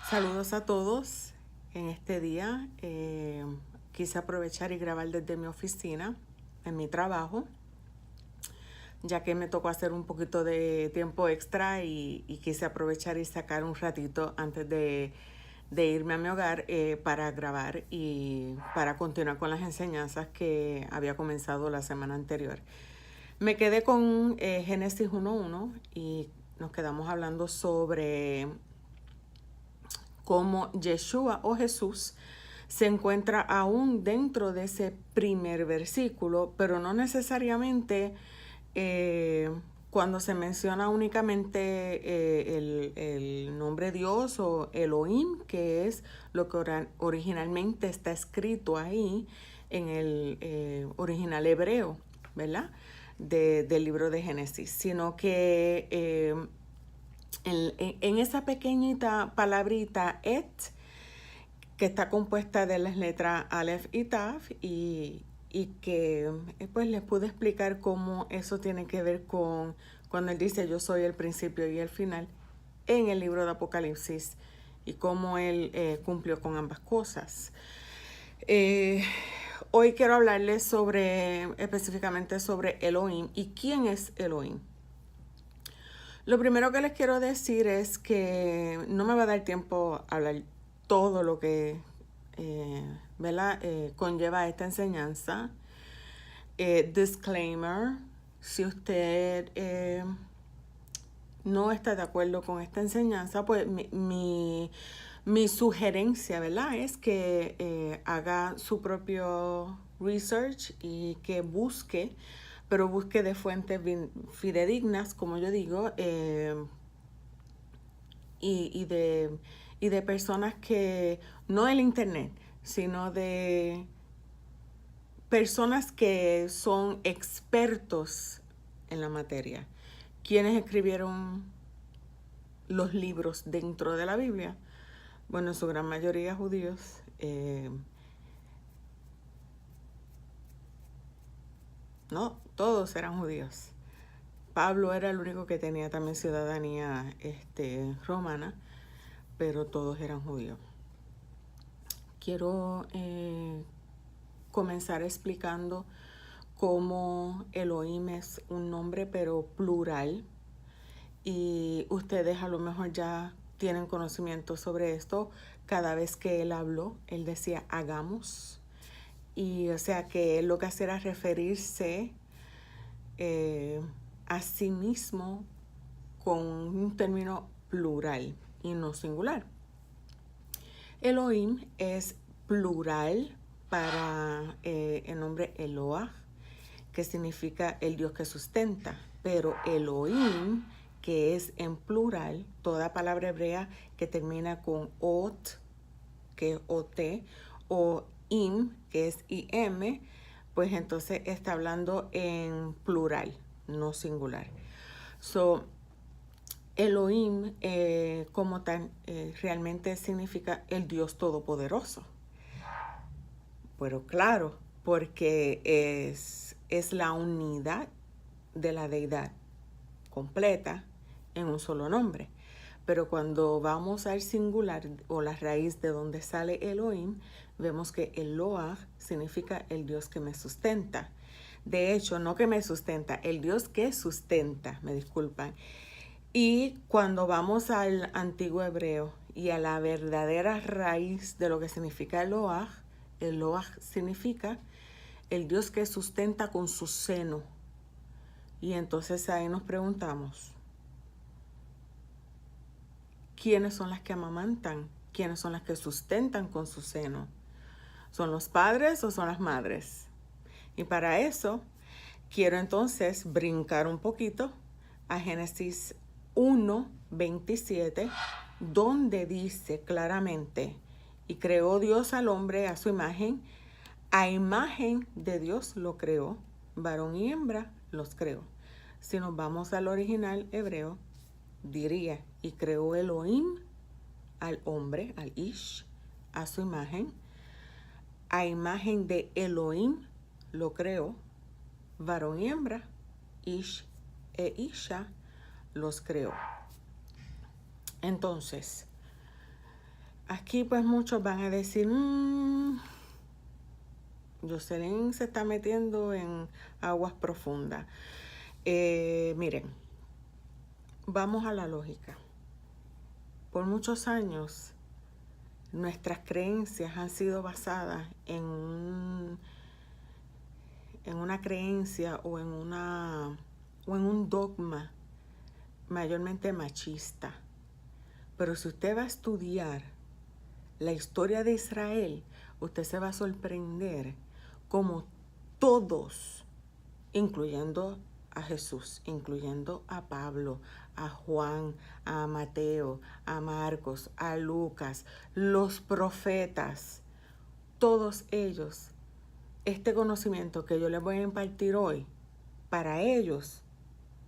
Saludos a todos en este día. Quise aprovechar y grabar desde mi oficina, en mi trabajo, ya que me tocó hacer un poquito de tiempo extra y quise aprovechar y sacar un ratito antes de irme a mi hogar para grabar y para continuar con las enseñanzas que había comenzado la semana anterior. Me quedé con Génesis 1:1 y nos quedamos hablando sobre cómo Yeshua o Jesús se encuentra aún dentro de ese primer versículo, pero no necesariamente cuando se menciona únicamente el nombre Dios o Elohim, que es lo que originalmente está escrito ahí en el original hebreo, ¿verdad? Del libro de Génesis, sino que en esa pequeñita palabrita et, que está compuesta de las letras Aleph y Taf, y que pues les pude explicar cómo eso tiene que ver con cuando él dice yo soy el principio y el final en el libro de Apocalipsis, y cómo él cumplió con ambas cosas. Hoy quiero hablarles específicamente sobre Elohim y quién es Elohim. Lo primero que les quiero decir es que no me va a dar tiempo a hablar todo lo que conlleva esta enseñanza. Disclaimer: si usted no está de acuerdo con esta enseñanza, pues mi sugerencia, ¿verdad?, es que haga su propio research y que busque, pero busque de fuentes fidedignas, como yo digo, y de personas que, no el internet, sino de personas que son expertos en la materia. ¿Quiénes escribieron los libros dentro de la Biblia? Bueno, en su gran mayoría judíos. No, todos eran judíos. Pablo era el único que tenía también ciudadanía romana, pero todos eran judíos. Quiero comenzar explicando cómo Elohim es un nombre pero plural, y ustedes a lo mejor ya tienen conocimiento sobre esto. Cada vez que él habló, él decía hagamos, y o sea que lo que hacía era referirse a sí mismo con un término plural y no singular. Elohim es plural para el nombre Eloah, que significa el Dios que sustenta, pero Elohim, que es en plural, toda palabra hebrea que termina con ot, que es ot, o im, que es im, pues entonces está hablando en plural, no singular. So, Elohim como tal realmente significa el Dios Todopoderoso. Pero claro, porque es la unidad de la deidad completa en un solo nombre. Pero cuando vamos al singular o la raíz de donde sale Elohim, vemos que Eloah significa el Dios que me sustenta. De hecho, no que me sustenta, el Dios que sustenta, me disculpan. Y cuando vamos al antiguo hebreo y a la verdadera raíz de lo que significa Eloah significa el Dios que sustenta con su seno. Y entonces ahí nos preguntamos, ¿quiénes son las que amamantan? ¿Quiénes son las que sustentan con su seno? ¿Son los padres o son las madres? Y para eso quiero entonces brincar un poquito a Génesis 1:27, donde dice claramente: y creó Dios al hombre a su imagen, a imagen de Dios lo creó, varón y hembra los creó. Si nos vamos al original hebreo, diría: y creó Elohim al hombre, al Ish, a su imagen, a imagen de Elohim lo creó, varón y hembra, Ish e Isha los creó. Entonces, Aquí pues muchos van a decir, Jocelyn se está metiendo en aguas profundas. Miren, vamos a la lógica. Por muchos años, nuestras creencias han sido basadas en una creencia o en un dogma mayormente machista. Pero si usted va a estudiar la historia de Israel, usted se va a sorprender como todos, incluyendo a Jesús, incluyendo a Pablo, a Juan, a Mateo, a Marcos, a Lucas, los profetas, todos ellos, este conocimiento que yo les voy a impartir hoy, para ellos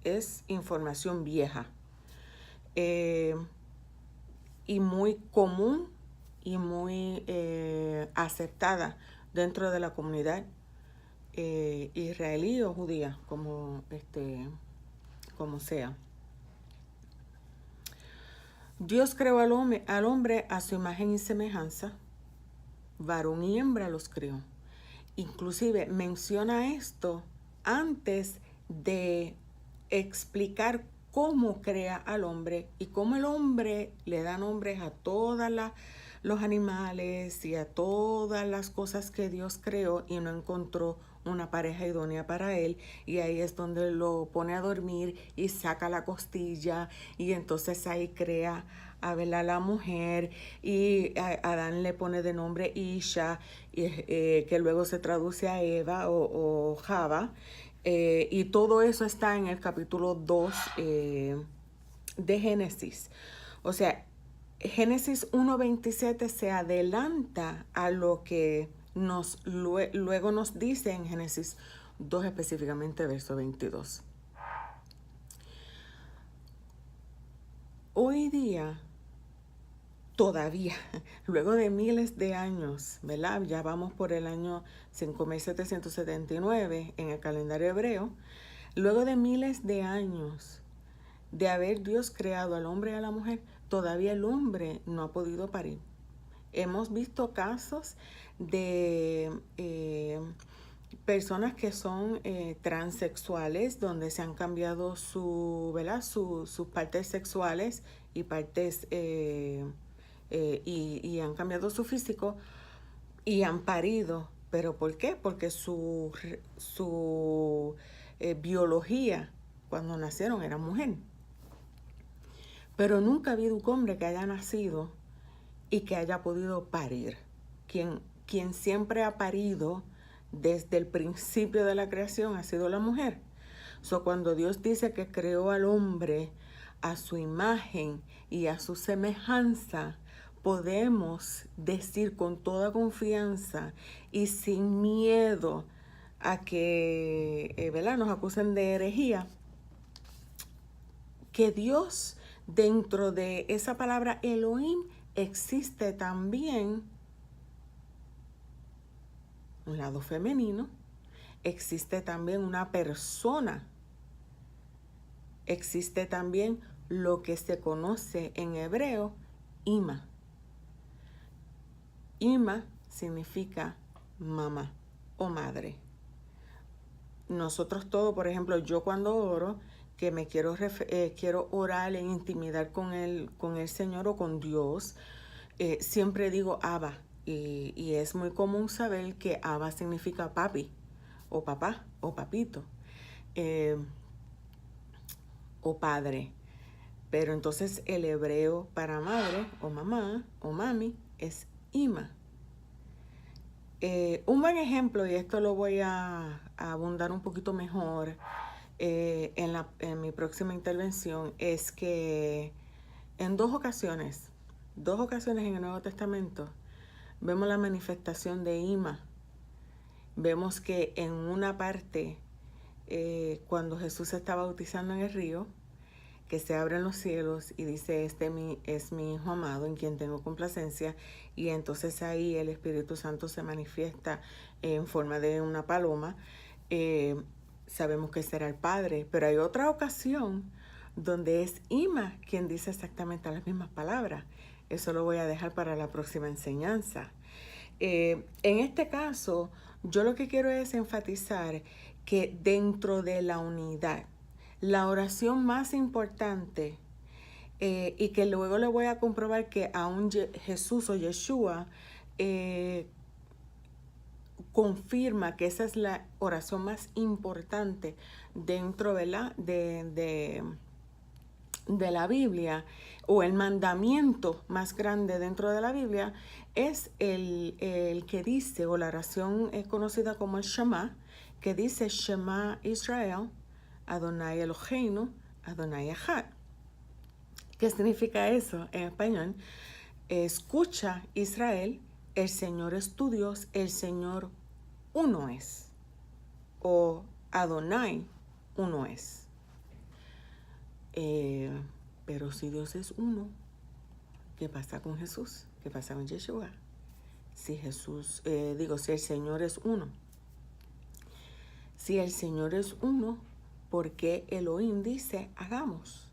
es información vieja y muy común y muy aceptada dentro de la comunidad israelí o judía, como sea. Dios creó al hombre a su imagen y semejanza, varón y hembra los creó. Inclusive menciona esto antes de explicar cómo crea al hombre y cómo el hombre le da nombres a todos los animales y a todas las cosas que Dios creó y no encontró una pareja idónea para él, y ahí es donde lo pone a dormir y saca la costilla y entonces ahí crea a la mujer, y Adán le pone de nombre Isha, que luego se traduce a Eva o Java, y todo eso está en el capítulo 2 de Génesis. O sea, Génesis 1:27 se adelanta a lo que luego nos dice en Génesis 2, específicamente verso 22. Hoy día, todavía, luego de miles de años, ¿verdad? Ya vamos por el año 5779 en el calendario hebreo. Luego de miles de años de haber Dios creado al hombre y a la mujer, todavía el hombre no ha podido parir. Hemos visto casos de personas que son transexuales, donde se han cambiado sus partes sexuales y partes y han cambiado su físico y han parido. ¿Pero por qué? Porque su biología cuando nacieron era mujer. Pero nunca ha habido un hombre que haya nacido y que haya podido parir. Quien siempre ha parido desde el principio de la creación ha sido la mujer. Cuando Dios dice que creó al hombre a su imagen y a su semejanza, podemos decir con toda confianza y sin miedo a que nos acusen de herejía, que Dios, dentro de esa palabra Elohim, existe también un lado femenino, existe también una persona, existe también lo que se conoce en hebreo Ima. Ima significa mamá o madre. Nosotros todos, por ejemplo, yo cuando oro, que me quiero orar en intimidad con el Señor o con Dios, siempre digo Abba, y es muy común saber que Abba significa papi, o papá, o papito, o padre. Pero entonces el hebreo para madre, o mamá, o mami, es Ima. Un buen ejemplo, y esto lo voy a abundar un poquito mejor en mi próxima intervención, es que en dos ocasiones en el Nuevo Testamento, vemos la manifestación de Ima. Vemos que en una parte, cuando Jesús se está bautizando en el río, que se abren los cielos y dice, es mi Hijo amado en quien tengo complacencia, y entonces ahí el Espíritu Santo se manifiesta en forma de una paloma. Sabemos que será el Padre, pero hay otra ocasión donde es Ima quien dice exactamente las mismas palabras. Eso lo voy a dejar para la próxima enseñanza. En este caso, yo lo que quiero es enfatizar que dentro de la unidad, la oración más importante, y que luego le voy a comprobar que aún Jesús o Yeshua confirma que esa es la oración más importante dentro, ¿verdad?, de la Biblia, o el mandamiento más grande dentro de la Biblia, es el que dice, o la oración conocida como el Shema, que dice: Shema Israel, Adonai Eloheinu, Adonai Echad. ¿Qué significa eso en español? Escucha, Israel, el Señor es tu Dios, el Señor uno es, o Adonai uno es. Pero si Dios es uno, ¿qué pasa con Jesús? ¿Qué pasa con Yeshua? Si Jesús, si el Señor es uno. Si el Señor es uno, ¿por qué Elohim dice hagamos?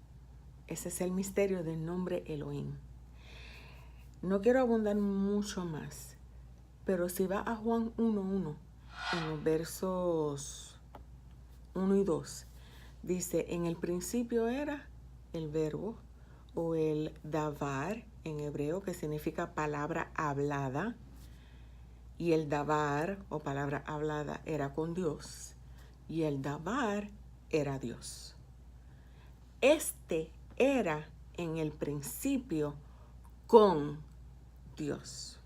Ese es el misterio del nombre Elohim. No quiero abundar mucho más, pero si va a Juan 1:1, en los versos 1 y 2, dice: en el principio era el verbo, o el davar en hebreo, que significa palabra hablada, y el davar o palabra hablada era con Dios, y el davar era Dios. Este era en el principio con Dios.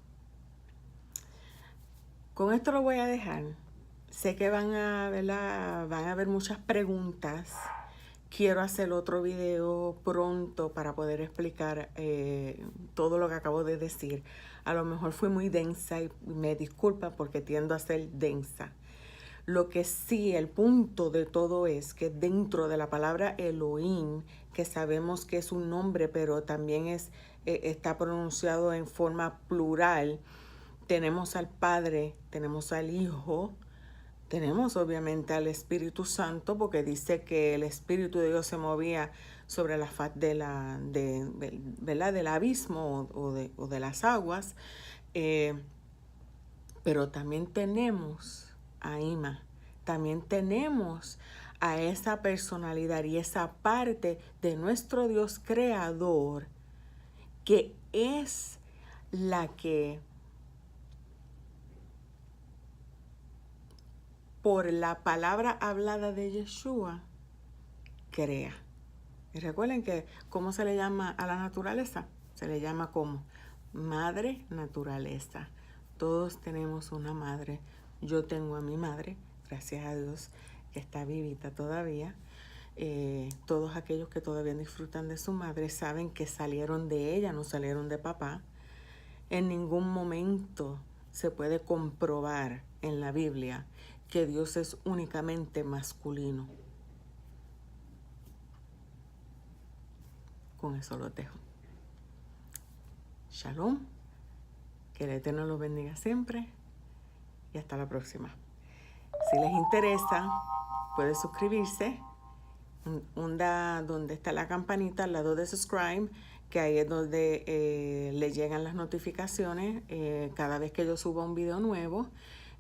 Con esto lo voy a dejar. Sé que van a haber muchas preguntas. Quiero hacer otro video pronto para poder explicar todo lo que acabo de decir. A lo mejor fui muy densa y me disculpa porque tiendo a ser densa. Lo que sí, el punto de todo es que dentro de la palabra Elohim, que sabemos que es un nombre, pero también está pronunciado en forma plural, tenemos al Padre, tenemos al Hijo, tenemos obviamente al Espíritu Santo, porque dice que el Espíritu de Dios se movía sobre la faz del abismo o de las aguas. Pero también tenemos a Ima, también tenemos a esa personalidad y esa parte de nuestro Dios creador, que es la que por la palabra hablada de Yeshua crea. Y recuerden que ¿cómo se le llama a la naturaleza? Se le llama como madre naturaleza. Todos tenemos una madre. Yo tengo a mi madre, gracias a Dios, que está vivita todavía. Todos aquellos que todavía disfrutan de su madre saben que salieron de ella, no salieron de papá. En ningún momento se puede comprobar en la Biblia que Dios es únicamente masculino. Con eso lo dejo. Shalom. Que el Eterno los bendiga siempre. Y hasta la próxima. Si les interesa, puede suscribirse. Donde está la campanita al lado de subscribe, que ahí es donde le llegan las notificaciones cada vez que yo suba un video nuevo.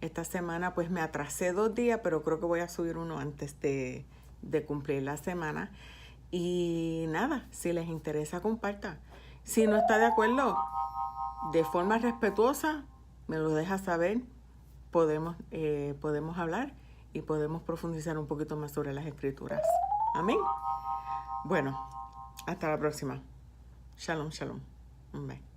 Esta semana pues me atrasé 2 días, pero creo que voy a subir uno antes de cumplir la semana. Y nada, si les interesa, comparta. Si no está de acuerdo, de forma respetuosa, me lo deja saber. Podemos hablar y podemos profundizar un poquito más sobre las escrituras. Amén. Bueno, hasta la próxima. Shalom, shalom. Bye.